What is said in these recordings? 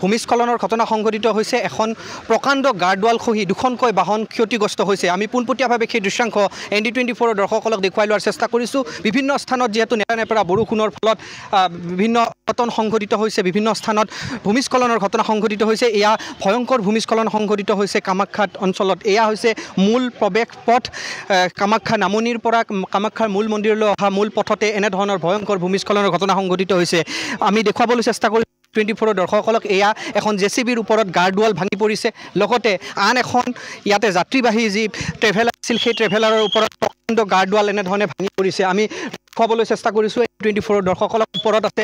ভূমিস্খলনৰ ঘটনা সংঘটিত হৈছে এখন প্ৰকাণ্ড গাৰ্ডৱাল খহি দুখনকৈ বাহন ক্ষতিগ্ৰস্ত হৈছে আমি পোনপটীয়াভাৱে সেই দৃশ্যাংশ ND24 দৰ্শকসকলক দেখুৱাই লোৱাৰ চেষ্টা কৰিছোঁ বিভিন্ন স্থানত যেহেতু নেৰানেপেৰা বৰষুণৰ ফলত বিভিন্ন ঘটনা সংঘটিত হৈছে বিভিন্ন স্থানত ভূমিস্খলনৰ ঘটনা সংঘটিত হৈছে এয়া ভয়ংকৰ ভূমিস্খলন সংঘটিত হৈছে কামাখ্যা অঞ্চলত এয়া হৈছে মূল প্ৰৱেশ পথ কামাখ্যা নামনিৰ পৰা কামাখ্যাৰ মূল মন্দিৰলৈ অহা মূল পথতে এনে ধৰণৰ ভয়ংকৰ ভূমিস্খলনৰ ঘটনা সংঘটিত হৈছে আমি দেখুৱাবলৈ চেষ্টা কৰিছোঁ 24 দৰ্শকসকলক এয়া এখন জেচিবিৰ ওপৰত গাৰ্ডৱাল ভাঙি পৰিছে লগতে আন এখন ইয়াতে যাত্ৰীবাহী যি ট্ৰেভেলাৰ আছিল সেই ট্ৰেভেলাৰৰ ওপৰত প্ৰকাণ্ড গাৰ্ডৱাল এনেধৰণে ভাঙি পৰিছে আমি দেখুৱাবলৈ চেষ্টা কৰিছোঁ 24 দৰ্শকসকলৰ ওপৰত আছে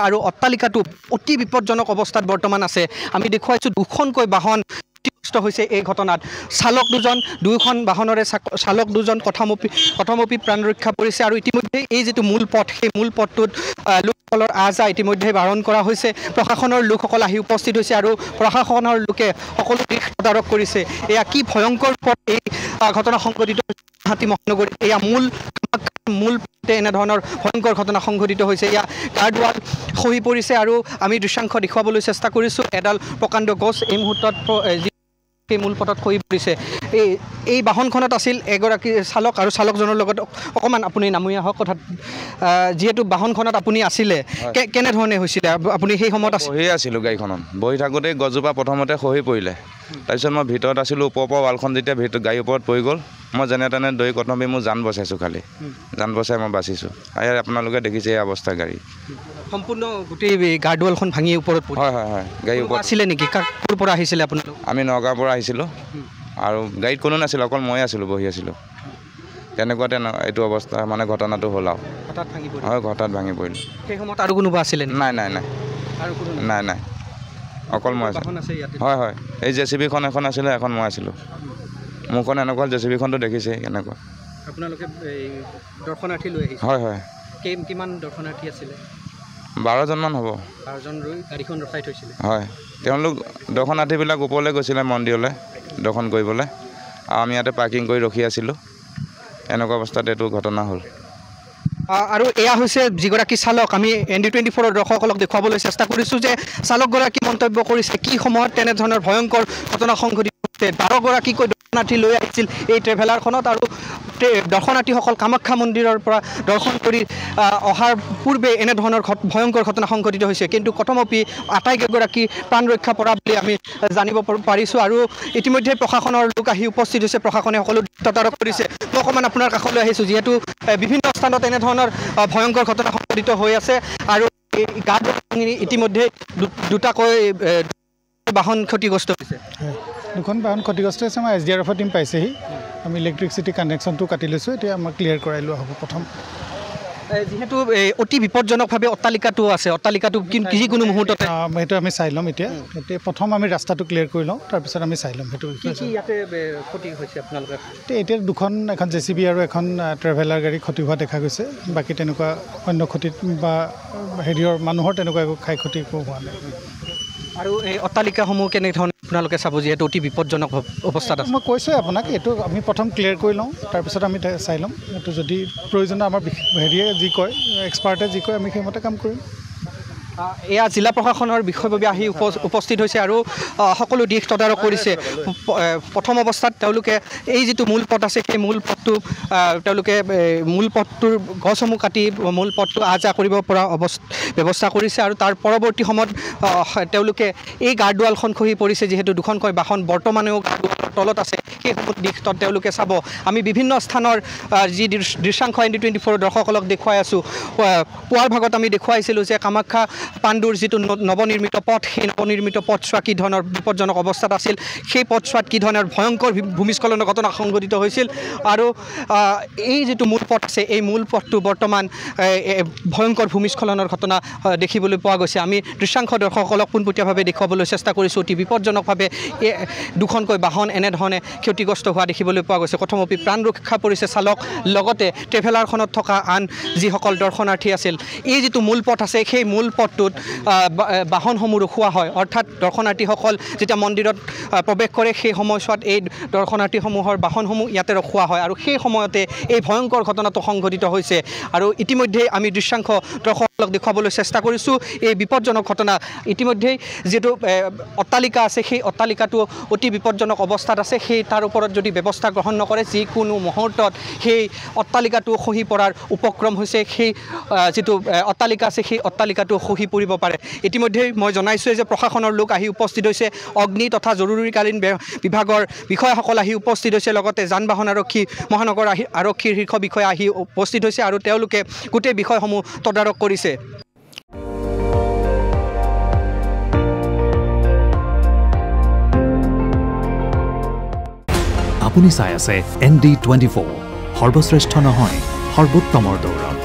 আৰু অট্টালিকাটো অতি বিপদজনক অৱস্থাত বৰ্তমান আছে আমি দেখুৱাইছোঁ দুখনকৈ বাহন ক্ষতিগ্ৰস্ত হৈছে এই ঘটনাত চালক দুজন দুইখন বাহনৰে চালক দুজন কথমপি প্ৰাণ ৰক্ষা পৰিছে আৰু ইতিমধ্যে এই যেটো মূল পথ সেই মূল পথটোত লোকসকলৰ আহা ইতিমধ্যে বাৰণ কৰা হৈছে প্ৰশাসনৰ লোকসকল আহি উপস্থিত হৈছে আৰু প্ৰশাসনৰ লোকে সকলো দিশ তদাৰক কৰিছে এয়া কি ভয়ংকৰ পথ এই ঘটনা সংঘটিত গুৱাহাটী মহানগৰীত এয়া মূল এনে ধৰণৰ ভয়ংকৰ ঘটনা সংঘটিত হৈছে এয়া গাৰ্ডৱাল খহি পৰিছে আৰু আমি দৃশ্যাংশ দেখুৱাবলৈ চেষ্টা কৰিছোঁ এডাল প্ৰকাণ্ড গছ এই মুহূৰ্তত এই মূল পথত খহি পৰিছে এই বাহনখনত আছিল এগৰাকী চালক আৰু চালকজনৰ লগত অকণমান আপুনি নামি আহক কথাত যিহেতু বাহনখনত আপুনি আছিলে কেনেধৰণে হৈছিলে আপুনি সেই সময়ত বহি আছিলোঁ গাড়ীখনত বহি থাকোঁতে গছজোপা প্ৰথমতে খহি পৰিলে তাৰপিছত মই ভিতৰত আছিলোঁ ওপৰৰ পৰা ৱালখন যেতিয়া গাড়ীৰ ওপৰত পৰি গ'ল মই যেনে তেনে দৈ কথমপি মোৰ জান বচাইছোঁ খালি জান বচাই মই বাচিছোঁ আৰু আপোনালোকে দেখিছে এই অৱস্থা গাড়ী সম্পূৰ্ণ গোটেই গাৰ্ডৱালখন ভাঙি ওপৰত হয় গাড়ীৰ ওপৰত আছিলে নেকি ক'ৰ পৰা আহিছিলে আপোনালোক আমি নগাঁৱৰ পৰা আহিছিলোঁ আৰু গাড়ীত কোনো নাছিল অকল মই আছিলোঁ বহি আছিলোঁ তেনেকুৱাতে এইটো অৱস্থা মানে ঘটনাটো হ'ল আৰু হঠাৎ ভাঙি পৰিল হয় হঠাৎ ভাঙি পৰিল সেই সময়ত আৰু কোনোবা আছিলে নাই অকল মই আছিলোঁ হয় এই জেচিবিখন এখন আছিলে এখন মই আছিলোঁ মোৰখন এনেকুৱা জেচিবিখনটো দেখিছে কেনেকুৱা আপোনালোকে দৰ্শনাৰ্থী লৈ আহিছে হয় কিমান দৰ্শনাৰ্থী আছিলে 12জনমান হ'ব 12জন ৰৈ গাড়ীখন ৰখাই থৈছিলে হয় তেওঁলোক দৰ্শনাৰ্থীবিলাক ওপৰলৈ গৈছিলে মন্দিৰলৈ দৰ্শন কৰিবলৈ আৰু আমি ইয়াতে পাৰ্কিং কৰি ৰখি আছিলোঁ এনেকুৱা অৱস্থাত এইটো ঘটনা হ'ল আৰু এয়া হৈছে যিগৰাকী চালক আমি ND24 দৰ্শকসকলক দেখুৱাবলৈ চেষ্টা কৰিছোঁ যে চালকগৰাকী মন্তব্য কৰিছে কি সময়ত তেনেধৰণৰ ভয়ংকৰ ঘটনা সংঘটিত হৈছে 12গৰাকীকৈ দৰ্শনাৰ্থী লৈ আহিছিল এই ট্ৰেভেলাৰখনত আৰু দৰ্শনাৰ্থীসকল কামাখ্যা মন্দিৰৰ পৰা দৰ্শন কৰি অহাৰ পূৰ্বে এনেধৰণৰ ভয়ংকৰ ঘটনা সংঘটিত হৈছে কিন্তু কথমপি আটাইকেইগৰাকী প্ৰাণ ৰক্ষা পৰা বুলি আমি জানিব পাৰিছোঁ আৰু ইতিমধ্যে প্ৰশাসনৰ লোক আহি উপস্থিত হৈছে প্ৰশাসনে সকলো তদাৰক কৰিছে মই অকণমান আপোনাৰ কাষলৈ আহিছোঁ যিহেতু বিভিন্ন স্থানত এনেধৰণৰ ভয়ংকৰ ঘটনা সংঘটিত হৈ আছে আৰু এই গাৰ্ডৱাল ইতিমধ্যে দুটাকৈ বাহন ক্ষতিগ্ৰস্ত হৈছে দুখন বাহন ক্ষতিগ্ৰস্ত হৈছে আমাৰ SDRFৰ টিম পাইছেহি আমি ইলেক্ট্ৰিচিটি কানেকশ্যনটো কাটি লৈছোঁ এতিয়া আমাক ক্লিয়াৰ কৰাই লোৱা হ'ব প্ৰথম যেহেতু অতি বিপদজনকভাৱে অট্টালিকাটো আছে অট্টালিকাটো যিকোনো মুহূৰ্ততে সেইটো আমি চাই ল'ম এতিয়া প্ৰথম আমি ৰাস্তাটো ক্লিয়াৰ কৰি লওঁ তাৰপিছত আমি চাই ল'ম সেইটো ইয়াতে ক্ষতি হৈছে আপোনালোকে এতিয়া এখন JCB আৰু এখন ট্ৰেভেলাৰ গাড়ী ক্ষতি হোৱা দেখা গৈছে বাকী তেনেকুৱা অন্য ক্ষতি বা মানুহৰ তেনেকুৱা একো ক্ষতি একো হোৱা নাই আৰু এই অট্টালিকাসমূহ কেনেধৰণে আপোনালোকে চাব যিহেতু অতি বিপদজনক অৱস্থাত আছে মই কৈছোঁ আপোনাক এইটো আমি প্ৰথম ক্লিয়াৰ কৰি লওঁ তাৰপিছত আমি চাই ল'ম এইটো যদি প্ৰয়োজন আমাৰ যি কয় এক্সপাৰ্টে যি কয় আমি সেইমতে কাম কৰিম এয়া জিলা প্ৰশাসনৰ বিষয়ববীয়া আহি উপস্থিত হৈছে আৰু সকলো দিশ তদাৰক কৰিছে প্ৰথম অৱস্থাত তেওঁলোকে এই যিটো মূল পথ আছে সেই মূল পথটো তেওঁলোকে মূল পথটোৰ গছসমূহ কাটি মূল পথটো আহ যাহ কৰিব পৰা ব্যৱস্থা কৰিছে আৰু তাৰ পৰৱৰ্তী সময়ত তেওঁলোকে এই গাৰ্ডৱালখন খহি পৰিছে যিহেতু দুখনকৈ বাহন বৰ্তমানেও গাৰ্ডৱালৰ তলত আছে সেইসমূহ দিশত তেওঁলোকে চাব আমি বিভিন্ন স্থানৰ যি দৃশ্যাংশ ND24 দৰ্শকসকলক দেখুৱাই আছোঁ পুৱাৰ ভাগত আমি দেখুৱাইছিলোঁ যে কামাখ্যা পাণ্ডুৰ যিটো নৱনিৰ্মিত পথ সেই নৱনিৰ্মিত পথছোৱা কি ধৰণৰ বিপদজনক অৱস্থাত আছিল সেই পথছোৱাত কি ধৰণৰ ভয়ংকৰ ভূমিস্খলনৰ ঘটনা সংঘটিত হৈছিল আৰু এই যিটো মূল পথ আছে এই মূল পথটো বৰ্তমান ভয়ংকৰ ভূমিস্খলনৰ ঘটনা দেখিবলৈ পোৱা গৈছে আমি দৃশ্যাংশ দৰ্শকসকলক পোনপটীয়াভাৱে দেখুৱাবলৈ চেষ্টা কৰিছোঁ অতি বিপদজনকভাৱে দুখনকৈ বাহন এনেধৰণে ক্ষতিগ্ৰস্ত হোৱা দেখিবলৈ পোৱা গৈছে কথমপি প্ৰাণ ৰক্ষা পৰিছে চালক লগতে ট্ৰেভেলাৰখনত থকা আন যিসকল দৰ্শনাৰ্থী আছিল এই যিটো মূল পথ আছে সেই মূল পথটোত বাহনসমূহ ৰখোৱা হয় অৰ্থাৎ দৰ্শনাৰ্থীসকল যেতিয়া মন্দিৰত প্ৰৱেশ কৰে সেই সময়ছোৱাত এই দৰ্শনাৰ্থীসমূহৰ বাহনসমূহ ইয়াতে ৰখোৱা হয় আৰু সেই সময়তে এই ভয়ংকৰ ঘটনাটো সংঘটিত হৈছে আৰু ইতিমধ্যে আমি দৃশ্যাংশ দৰ্শক দেখুৱাবলৈ চেষ্টা কৰিছোঁ এই বিপদজনক ঘটনা ইতিমধ্যেই যিটো অট্টালিকা আছে সেই অট্টালিকাটো অতি বিপদজনক অৱস্থাত আছে সেই তাৰ ওপৰত যদি ব্যৱস্থা গ্ৰহণ নকৰে যিকোনো মুহূৰ্তত সেই অট্টালিকাটো খহি পৰাৰ উপক্ৰম হৈছে সেই যিটো অট্টালিকা আছে সেই অট্টালিকাটো খহি পৰিব পাৰে ইতিমধ্যেই মই জনাইছোঁ যে প্ৰশাসনৰ লোক আহি উপস্থিত হৈছে অগ্নি তথা জৰুৰীকালীন বিভাগৰ বিষয়াসকল আহি উপস্থিত হৈছে লগতে যান বাহন আৰক্ষী মহানগৰ আৰক্ষীৰ শীৰ্ষ বিষয়া আহি উপস্থিত হৈছে আৰু তেওঁলোকে গোটেই বিষয়সমূহ তদাৰক কৰিছে আপুনি চাই আছে ND24 সৰ্বশ্ৰেষ্ঠ নহয় সৰ্বোত্তমৰ দৌৰত